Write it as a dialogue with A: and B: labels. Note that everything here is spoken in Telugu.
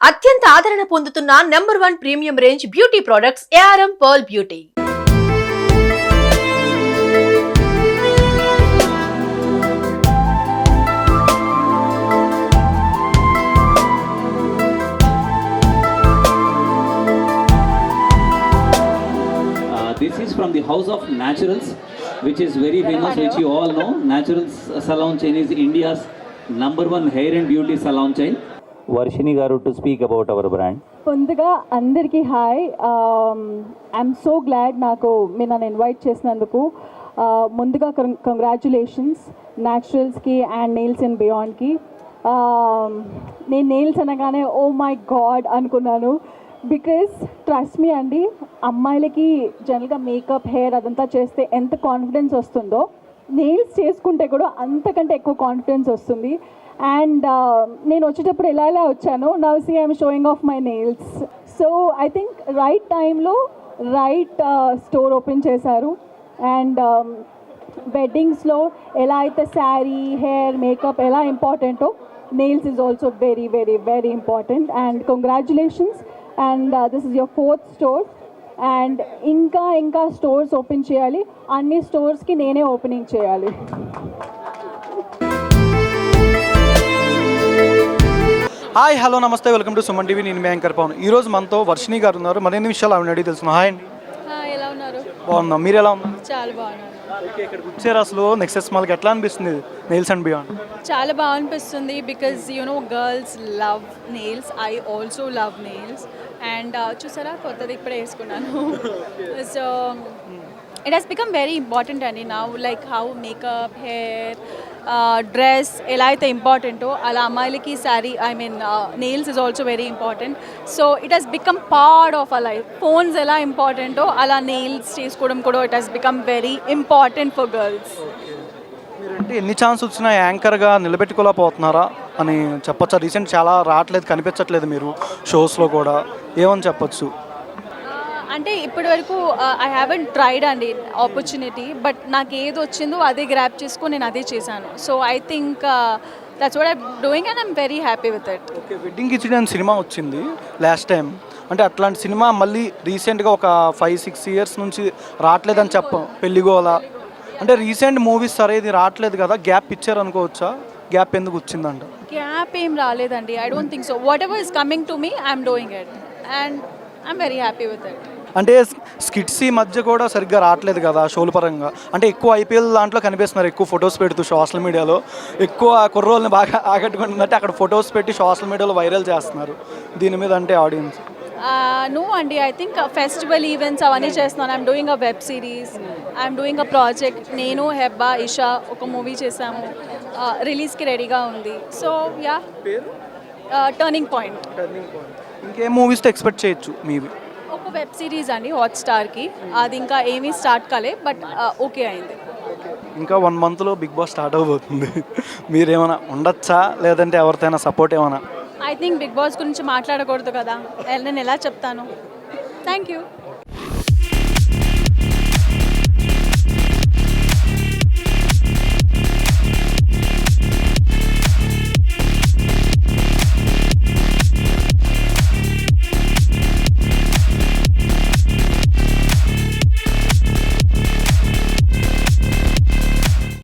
A: అత్యంత ఆదరణ పొందుతున్న #1 premium range beauty products ARM pearl beauty.
B: This is from the House of Naturals, which is very famous, which you all know. Naturals salon chain is India's #1 hair and beauty salon chain. Varshini garu to speak about our brand.
C: ముందుగా అందరికీ హాయ్. ఐఎమ్ సో గ్లాడ్ నాకు మీరు నన్ను ఇన్వైట్ చేసినందుకు. ముందుగా కంగ్రాచులేషన్స్ న్యాచురల్స్కి అండ్ నెయిల్స్ అండ్ బియాండ్కి. నేను నెయిల్స్ అనగానే ఓ మై గాడ్ అనుకున్నాను. బికాస్ ట్రస్ట్ మీ అండి, అమ్మాయిలకి జనరల్గా మేకప్ హెయిర్ అదంతా చేస్తే ఎంత కాన్ఫిడెన్స్ వస్తుందో నెయిల్స్ చేసుకుంటే కూడా అంతకంటే ఎక్కువ కాన్ఫిడెన్స్ వస్తుంది. అండ్ నేను వచ్చేటప్పుడు ఎలా వచ్చాను, now see I'm showing off my nails. So I think right టైంలో రైట్ స్టోర్ ఓపెన్ చేశారు. అండ్ వెడ్డింగ్స్లో ఎలా అయితే శారీ హెయిర్ మేకప్ ఎలా ఇంపార్టెంటో nails is also very very very important. And congratulations. And this is your 4th store. And ఇంకా స్టోర్స్ ఓపెన్ చేయాలి. అన్ని స్టోర్స్కి నేనే ఓపెనింగ్ చేయాలి.
D: Hi hello namaste, welcome to Suman TV. నేను మీ యాంకర్ పవన్. ఈరోజు మనతో వర్షిణి గారు ఉన్నారు. మరిన్ని విషయాలు ఆవిడ అడిగి తెలుసుకున్నాం. హాయ్ అండి.
C: ఎలా ఉన్నారు?
D: బాగున్నాం, మీరు ఎలా ఉన్నారు?
C: చాలా బాగున్నాను.
D: ఓకే, ఇక్కడికి వచ్చారు. అసలు నెక్సెస్ మాల్కి ఎట్లా అనిపిస్తుంది నెయిల్స్ అండ్ బియాండ్?
E: చాలా బాగా అనిపిస్తుంది because girls love nails, I also love nails. And చూసారా కొత్తది ఇప్పుడే వేసుకున్నాను. So it has become very important అండి now, like how makeup hair dress ఎలా అయితే ఇంపార్టెంటో అలా అమ్మాయిలకి sari nails is also very important. So it has become part of a life. Phones ఎలా ఇంపార్టెంటో అలా నెయిల్స్ చేసుకోవడం కూడా it has become very important for girls.
D: మీరంటే ఎన్ని ఛాన్స్ వచ్చినా యాంకర్గా నిలబెట్టుకోలేకపోతున్నారా అని చెప్పొచ్చా? రీసెంట్ చాలా రావట్లేదు, కనిపించట్లేదు మీరు షోస్లో కూడా, ఏమని చెప్పొచ్చు?
E: అంటే ఇప్పటి వరకు ఐ హ్యావెంట్ ట్రైడ్ అండి ఆపర్చునిటీ, బట్ నాకు ఏది వచ్చిందో అదే గ్రాప్ చేసుకొని నేను అదే చేశాను. So I think that's what I'm doing and I'm very happy with it.
D: Okay, wedding Khichdi అని సినిమా వచ్చింది లాస్ట్ టైం. అంటే అట్లాంటి సినిమా మళ్ళీ రీసెంట్గా ఒక 5-6 ఇయర్స్ నుంచి రావట్లేదని చెప్పాం. పెళ్ళిగోల అంటే రీసెంట్ మూవీస్ సరే ఇది రావట్లేదు కదా, గ్యాప్ ఇచ్చారు అనుకోవచ్చా? గ్యాప్ ఎందుకు వచ్చిందంట?
E: గ్యాప్ ఏం రాలేదండి, I don't think so. What ever is coming to me I'm doing it and I'm very happy with it.
D: అంటే స్కిట్స్ ఈ మధ్య కూడా సరిగ్గా రావట్లేదు కదా షోల పరంగా. అంటే ఎక్కువ IPL దాంట్లో కనిపిస్తున్నారు, ఎక్కువ ఫొటోస్ పెడుతూ సోషల్ మీడియాలో ఎక్కువ కుర్రోళ్ళని బాగా ఆకట్టుకుంటుందంటే అక్కడ ఫొటోస్ పెట్టి సోషల్ మీడియాలో వైరల్ చేస్తున్నారు. దీని మీద అంటే ఆడియన్స్
E: నో అండి, ఐ థింక్ ఫెస్టివల్ ఈవెంట్స్ అవన్నీ చేస్తున్నాను. I'm doing a web series, I'm doing a project. నేను హెబ్బా ఇషా ఒక మూవీ చేశాము, రిలీజ్కి రెడీగా ఉంది. So yeah, turning point.
D: ఇంకేం మూవీస్తో ఎక్స్పెక్ట్ చేయొచ్చు మీవి?
E: ఒక వెబ్ సిరీస్ అండి హాట్స్టార్కి, అది ఇంకా ఏమీ స్టార్ట్ కాలే బట్ ఓకే అయింది.
D: ఇంకా 1 మంత్లో బిగ్ బాస్ స్టార్ట్ అవబోతుంది. మీరేమైనా ఉండొచ్చా లేదంటే ఎవరితోనైనా సపోర్ట్ ఏమైనా?
E: ఐ థింక్ బిగ్ బాస్ గురించి మాట్లాడకూడదు కదా, నేను ఎలా చెప్తాను. Thank you.